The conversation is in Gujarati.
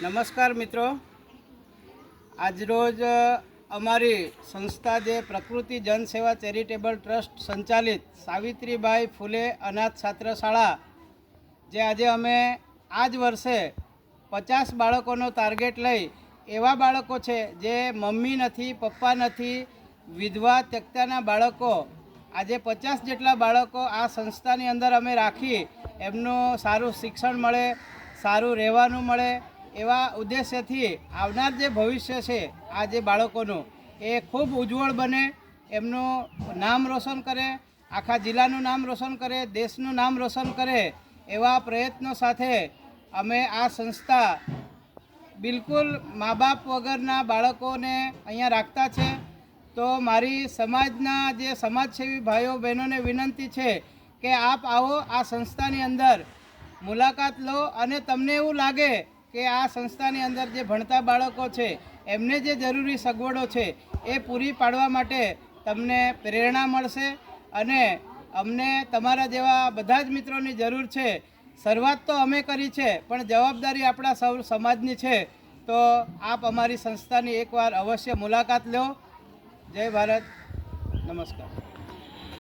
નમસ્કાર મિત્રો, આજરોજ અમારી સંસ્થા જે પ્રકૃતિ જનસેવા ચેરિટેબલ ટ્રસ્ટ સંચાલિત સાવિત્રીબાઈ ફૂલે અનાથ છાત્રશાળા જે આજે અમે આ જ વર્ષે 50 બાળકોનો ટાર્ગેટ લઈ એવા બાળકો છે જે મમ્મી નથી, પપ્પા નથી, વિધવા ત્યક્તાના બાળકો, આજે 50 જેટલા બાળકો આ સંસ્થાની અંદર અમે રાખી એમનું સારું શિક્ષણ મળે, સારું રહેવાનું મળે એવા ઉદ્દેશ્યથી આવનાર જે ભવિષ્ય છે આ જે બાળકોનું એ ખૂબ ઉજ્જવળ બને, એમનું નામ રોશન કરે, આખા જિલ્લાનું નામ રોશન કરે, દેશનું નામ રોશન કરે એવા પ્રયત્નો સાથે અમે આ સંસ્થા બિલકુલ મા બાપ વગરના બાળકોને અહીંયા રાખતા છે। તો મારી સમાજના જે સમાજસેવી ભાઈઓ બહેનોને વિનંતી છે કે આપ આવો આ સંસ્થાની અંદર મુલાકાત લો અને તમને એવું લાગે કે આ સંસ્થાની અંદર જે ભણતા બાળકો છે એમને જે જરૂરી સગવડો છે એ પૂરી પાડવા માટે તમને પ્રેરણા મળશે અને અમને તમારા જેવા બધા જ મિત્રોની જરૂર છે। શરૂઆત તો અમે કરી છે પણ જવાબદારી આપણા સૌ સમાજની છે, તો આપ અમારી સંસ્થાની એકવાર અવશ્ય મુલાકાત લો। જય ભારત, નમસ્કાર।